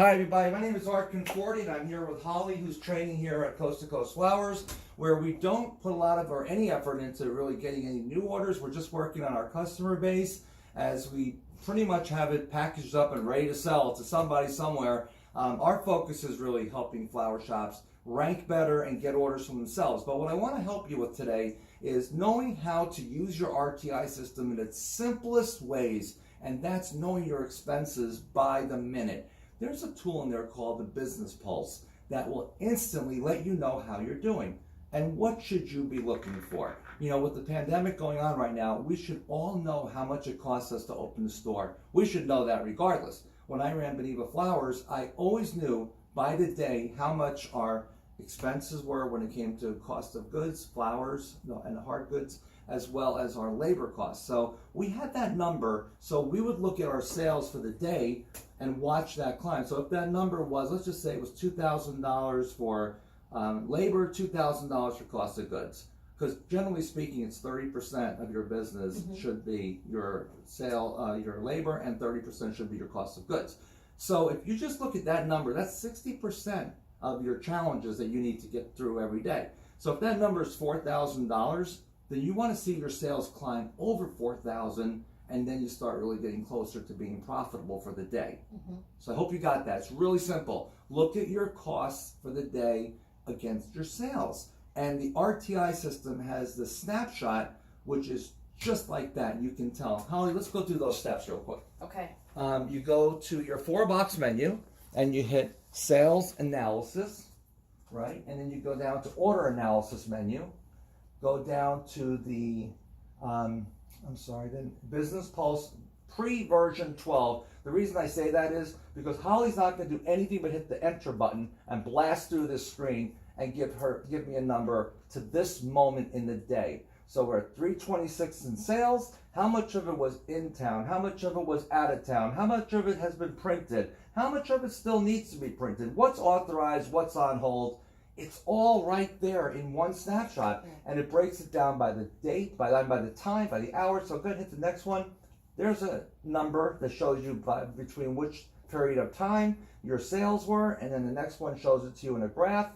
Hi everybody, my name is Art Conforti and I'm here with Holly, who's training here at Coast to Coast Flowers, where we don't put a lot of or any effort into really getting any new orders. We're just working on our customer base as we pretty much have it packaged up and ready to sell to somebody somewhere. Our focus is really helping flower shops rank better and get orders from themselves. But what I want to help you with today is knowing how to use your RTI system in its simplest ways, and that's knowing your expenses by the minute. There's a tool in there called the Business Pulse that will instantly let you know how you're doing and what should you be looking for. You know, with the pandemic going on right now, we should all know how much it costs us to open the store. We should know that regardless. When I ran Beneva Flowers, I always knew by the day how much our expenses were when it came to cost of goods, flowers, and hard goods, as well as our labor costs. So we had that number, so we would look at our sales for the day and watch that climb. So if that number was, let's just say it was $2,000 for labor, $2,000 for cost of goods. Because generally speaking, it's 30% of your business should be your your labor, and 30% should be your cost of goods. So if you just look at that number, that's 60% of your challenges that you need to get through every day. So if that number is $4,000, then you want to see your sales climb over $4,000, and then you start really getting closer to being profitable for the day. So I hope you got that. It's really simple. Look at your costs for the day against your sales. And the RTI system has the snapshot, which is just like that. You can tell. Holly, let's go through those steps real quick. Okay. You go to your 4-box menu and you hit Sales Analysis, right? And then you go down to Order Analysis menu. Go down to the, Business Pulse pre-version 12. The reason I say that is because Holly's not going to do anything but hit the Enter button and blast through this screen and give me a number to this moment in the day. So we're at 326 in sales. How much of it was in town? How much of it was out of town? How much of it has been printed? How much of it still needs to be printed? What's authorized? What's on hold? It's all right there in one snapshot, and it breaks it down by the date, by the time, by the hour. So go ahead and hit the next one. There's a number that shows you between which period of time your sales were, and then the next one shows it to you in a graph.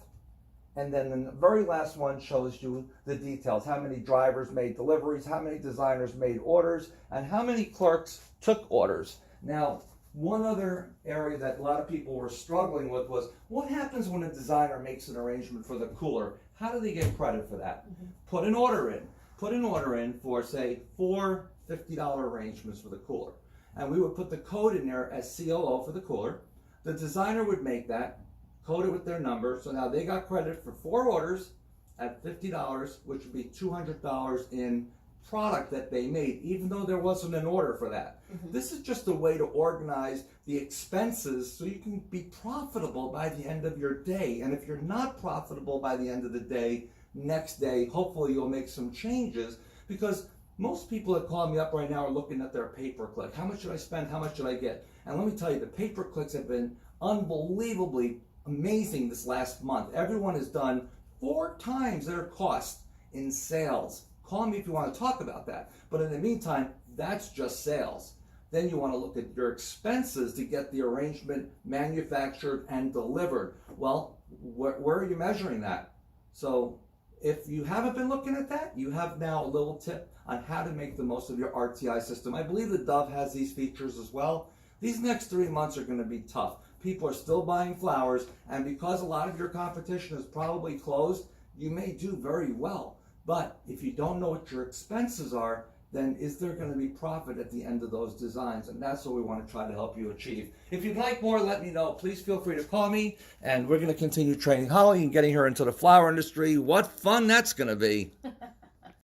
And then the very last one shows you the details, how many drivers made deliveries, how many designers made orders, and how many clerks took orders. Now, one other area that a lot of people were struggling with was, what happens when a designer makes an arrangement for the cooler? How do they get credit for that? Put an order in. Put an order in for, say, 4 $50 arrangements for the cooler. And we would put the code in there as COO for the cooler. The designer would make that, code it with their number, so now they got credit for 4 orders at $50, which would be $200 in product that they made, even though there wasn't an order for that. This is just a way to organize the expenses so you can be profitable by the end of your day. And if you're not profitable by the end of the day, next day, hopefully you'll make some changes, because most people that call me up right now are looking at their pay-per-click. How much should I spend? How much should I get? And let me tell you, the pay-per-clicks have been unbelievably amazing this last month. Everyone has done 4 times their cost in sales. Call me if you want to talk about that. But in the meantime, that's just sales. Then you want to look at your expenses to get the arrangement manufactured and delivered. Well, where are you measuring that? So if you haven't been looking at that, you have now a little tip on how to make the most of your RTI system. I believe the Dove has these features as well. These next 3 months are going to be tough. People are still buying flowers, and because a lot of your competition is probably closed, you may do very well. But if you don't know what your expenses are, then is there going to be profit at the end of those designs? And that's what we want to try to help you achieve. If you'd like more, let me know. Please feel free to call me, and we're going to continue training Holly and getting her into the flower industry. What fun that's going to be.